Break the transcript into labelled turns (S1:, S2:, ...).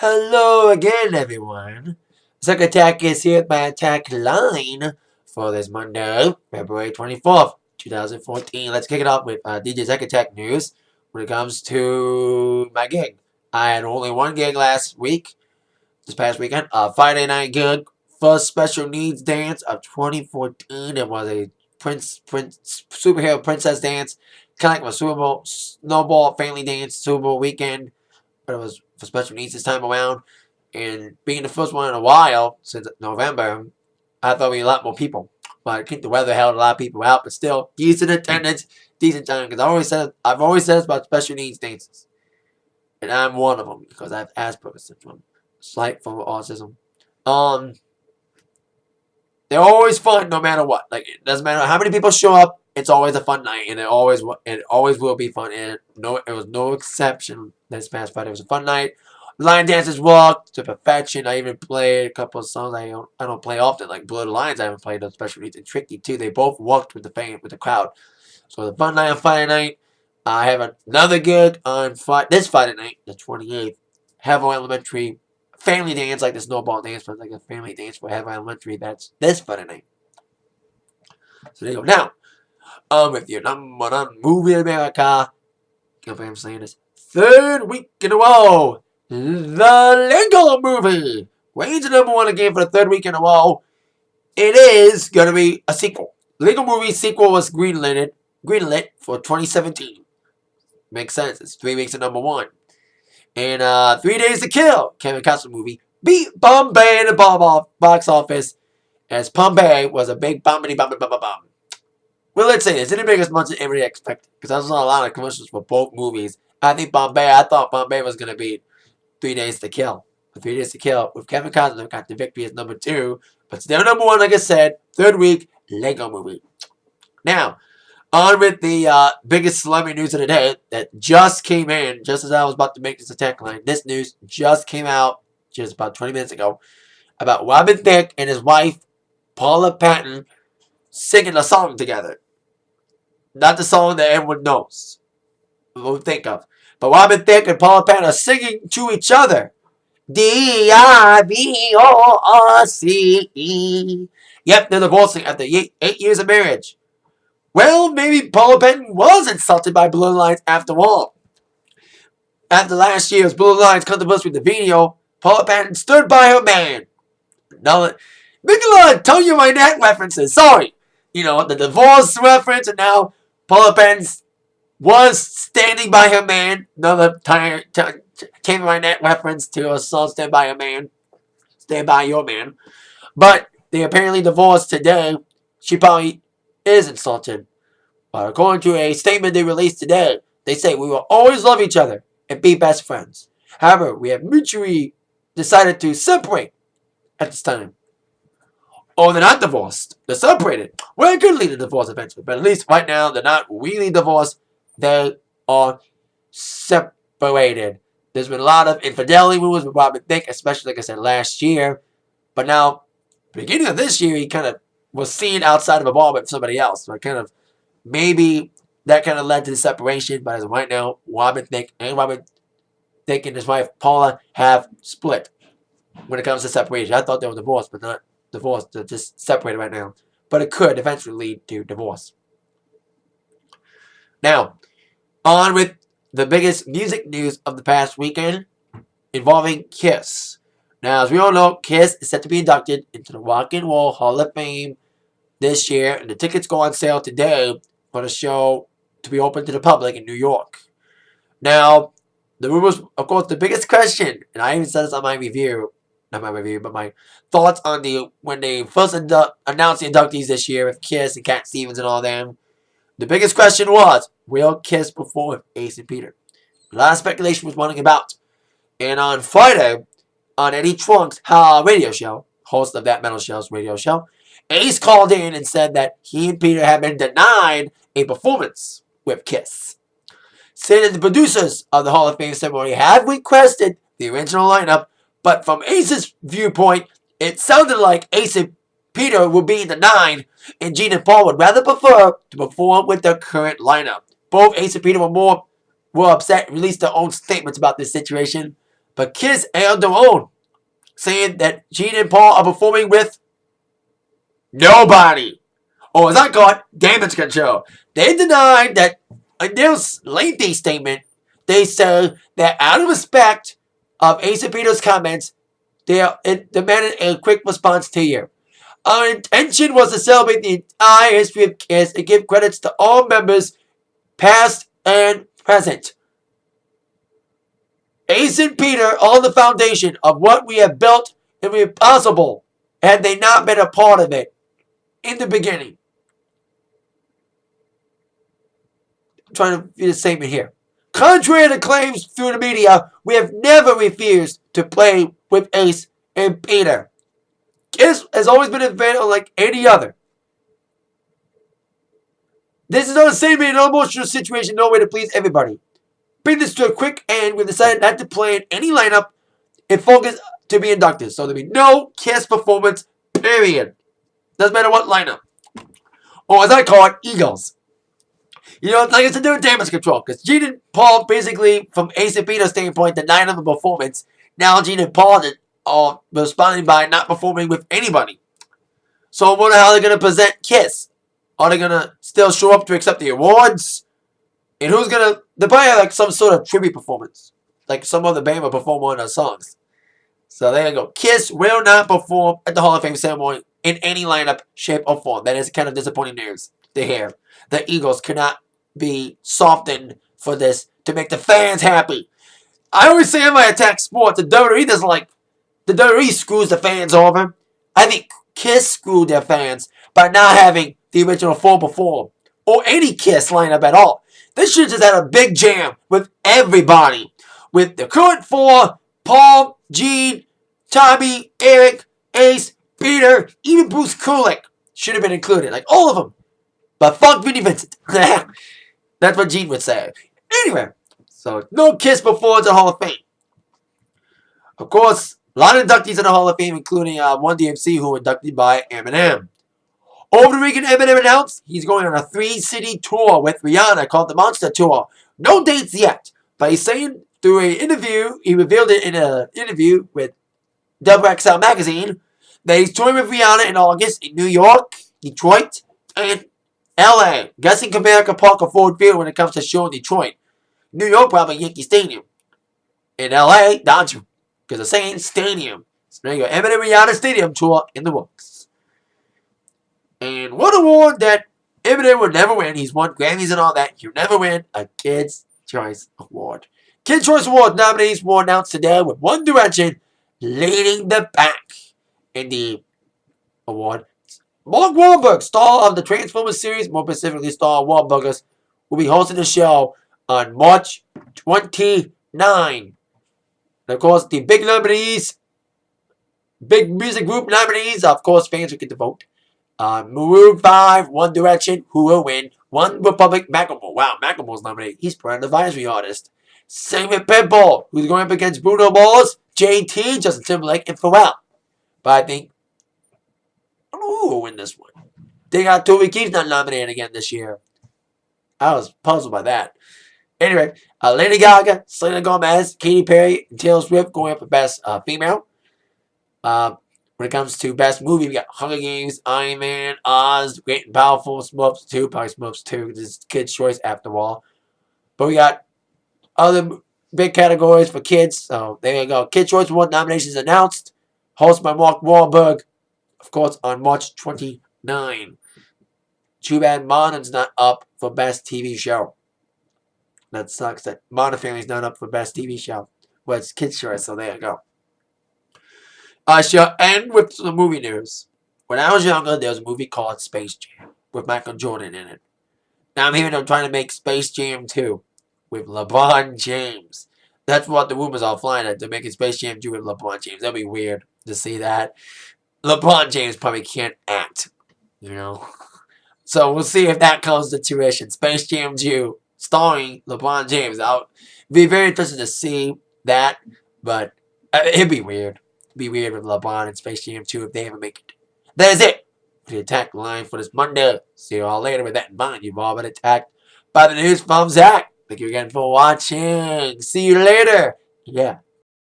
S1: Hello again, everyone. Thicke Attack is here at my Atakline for this Monday, February 24th, 2014. Let's kick it off with DJ Thicke Attack news. When it comes to my gig, I had only one gig this past weekend, a Friday night gig, first special needs dance of 2014. It was a superhero princess dance, kind of like a Super Bowl snowball family dance Super Bowl weekend, but it was for special needs this time around. And being the first one in a while, since November, I thought we'd be a lot more people. But I think the weather held a lot of people out, but still, decent attendance, decent time. Because I've always said about special needs dances. And I'm one of them, because I have Asperger's syndrome. Slight form of autism. They're always fun no matter what. Like, it doesn't matter how many people show up, it's always a fun night, and it always will be fun. And it was no exception this past Friday. It was a fun night. Line dances walked to perfection. I even played a couple of songs I don't play often, like Blur the Lines. I haven't played those special needs, and Tricky too. They both walked with the crowd. So the fun night on Friday night. I have another gig on this Friday night, the 28th. Haverhill Elementary family dance, like the snowball dance, but like a family dance for Haverhill Elementary. That's this Friday night. So there you go. Now, with your number one movie in America, can't believe I'm saying this, third week in a row, the Lego Movie reigns the number one again for the third week in a row. It is going to be a sequel. Lego Movie sequel was greenlit for 2017. Makes sense. It's 3 weeks of number one. And 3 Days to Kill, Kevin Costner movie, beat Bombay in the box office, as Bombay was a big bombity bomb. Well, let's say this. It didn't make as much as everybody expected, because I saw a lot of commercials for both movies. I thought Bombay was going to beat 3 Days to Kill. But 3 Days to Kill, with Kevin Costner, got the victory as number 2. But still number 1, like I said, third week, Lego Movie. Now, on with the biggest celebrity news of the day that just came in, just as I was about to make this attack line. This news just came out just about 20 minutes ago about Robin Thicke and his wife, Paula Patton, singing a song together. Not the song that everyone knows, won't think of. But Robin Thicke and Paula Patton are singing to each other. D-I-V-O-R-C-E. Yep, they're divorcing after 8 years of marriage. Well, maybe Paula Patton was insulted by Blue Lines after all. After last year's Blue Lines controversy with the video, Paula Patton stood by her man. Now, Nicola, tell you my neck references. Sorry. You know, the divorce reference, and now Paula Patton was standing by her man. Another came my neck reference to a song, Stand By Your Man. Stand By Your Man. But they apparently divorced today. She probably is insulted. But according to a statement they released today, they say, we will always love each other and be best friends. However, we have mutually decided to separate at this time. Oh, they're not divorced. They're separated. Well, it could lead to divorce eventually. But at least right now, they're not really divorced. They are separated. There's been a lot of infidelity rumors with Robin Thicke, especially, like I said, last year. But now, beginning of this year, he kind of was seen outside of a bar with somebody else. So maybe that kind of led to the separation. But as of right now, Robin Thicke and his wife Paula have split when it comes to separation. I thought they were divorced, but not divorced. They're just separated right now. But it could eventually lead to divorce. Now, on with the biggest music news of the past weekend involving Kiss. Now, as we all know, Kiss is set to be inducted into the Rock and Roll Hall of Fame this year, and the tickets go on sale today for the show to be open to the public in New York. Now, the rumors, of course, the biggest question, and I even said this on my review, not my review, but my thoughts on when they first announced the inductees this year with Kiss and Cat Stevens and all them. The biggest question was, will Kiss perform with Ace and Peter? A lot of speculation was running about. And on Friday, on Eddie Trunk's radio show, host of That Metal Show's radio show, Ace called in and said that he and Peter had been denied a performance with Kiss, saying that the producers of the Hall of Fame ceremony have requested the original lineup, but from Ace's viewpoint, it sounded like Ace and Peter were being denied, and Gene and Paul would rather prefer to perform with their current lineup. Both Ace and Peter were upset and released their own statements about this situation. But Kiss held their own, saying that Gene and Paul are performing with nobody. Or as I call it, damage control. They denied that in their lengthy statement, they said that out of respect of Ace and Peter's comments, they demanded a quick response to you. Our intention was to celebrate the entire history of Kiss and give credits to all members, past and present. Ace and Peter are the foundation of what we have built and made possible, had they not been a part of it in the beginning. I'm trying to read the statement here. Contrary to claims through the media, we have never refused to play with Ace and Peter. Kiss has always been a fan like any other. This is not a statement in an emotional situation, no way to please everybody. Bring this to a quick end, we've decided not to play in any lineup and focus to be inducted. So there'll be no Kiss performance, period. Doesn't matter what lineup. Or as I call it, Eagles. You know, like it's to do with damage control. Because Gene and Paul, basically, from Ace and Peter's standpoint, denied them the performance. Now Gene and Paul are responding by not performing with anybody. So I wonder how they're going to present Kiss. Are they going to still show up to accept the awards? And who's going to... They'll probably have like some sort of tribute performance. Like some other band will perform one of their songs. So there you go. Kiss will not perform at the Hall of Fame ceremony in any lineup, shape, or form. That is kind of disappointing news to hear. The Eagles cannot be softened for this to make the fans happy. I always say in my Attack Sports, the WWE doesn't like... The WWE screws the fans over. I think Kiss screwed their fans by not having the original four perform. Or any Kiss lineup at all. This should just had a big jam with everybody. With the current four, Paul, Gene, Tommy, Eric, Ace, Peter, even Bruce Kulick should have been included. Like all of them. But fuck Vinnie Vincent. That's what Gene would say. Anyway, so no Kiss before the Hall of Fame. Of course, a lot of inductees in the Hall of Fame, including one DMC who were inducted by Eminem. Over the weekend, Eminem announced he's going on a 3-city tour with Rihanna called the Monster Tour. No dates yet, but he's saying through an interview, he revealed it in an interview with XL Magazine, that he's touring with Rihanna in August in New York, Detroit, and LA. Guessing Comerica Park or Ford Field when it comes to show in Detroit. New York, probably Yankee Stadium. In LA, Dodger. Because the same stadium. So there you go. Eminem Rihanna Stadium tour in the works. And one award that Eminem would never win. He's won Grammys and all that. He'll never win a Kids' Choice Award. Kids' Choice Award nominees were announced today with One Direction leading the pack in the award. Mark Wahlberg, star of the Transformers series, more specifically star Wahlburgers, will be hosting the show on March 29. And of course, the big nominees, big music group nominees, of course, fans will get to vote. Maroon 5, One Direction, who will win. One Republic, Macklemore. Wow, Macklemore's nominated. He's Brand Advisory Artist. Same with Pitbull, who's going up against Bruno Mars, JT, Justin Timberlake, and Pharrell. But I think, I don't know who will win this one. They got Toby Keith's not nominated again this year. I was puzzled by that. Anyway, Lady Gaga, Selena Gomez, Katy Perry, and Taylor Swift going up for Best Female. When it comes to Best Movie, we got Hunger Games, Iron Man, Oz, Great and Powerful, Smurfs 2, probably Smurfs 2, this is Kids' Choice after all. But we got other big categories for kids, so there you go. Kids' Choice Award nominations announced, hosted by Mark Wahlberg, of course, on March 29. Too bad Modern's not up for Best TV Show. That sucks that Modern Family's not up for Best TV Show. Well, it's Kids' Choice, so there you go. I shall end with some movie news. When I was younger, there was a movie called Space Jam with Michael Jordan in it. Now I'm hearing them trying to make Space Jam 2 with LeBron James. That's what the rumors are flying at. They're making Space Jam 2 with LeBron James. That'd be weird to see that. LeBron James probably can't act, you know. So we'll see if that comes to fruition. Space Jam 2 starring LeBron James. I'll be very interested to see that, but it'd be weird. It'd be weird with LeBron and Space Jam 2 if they ever make it. That is it for the Attack line for this Monday. See you all later. With that in mind, you've all been attacked by the news from Zach. Thank you again for watching. See you later. Yeah.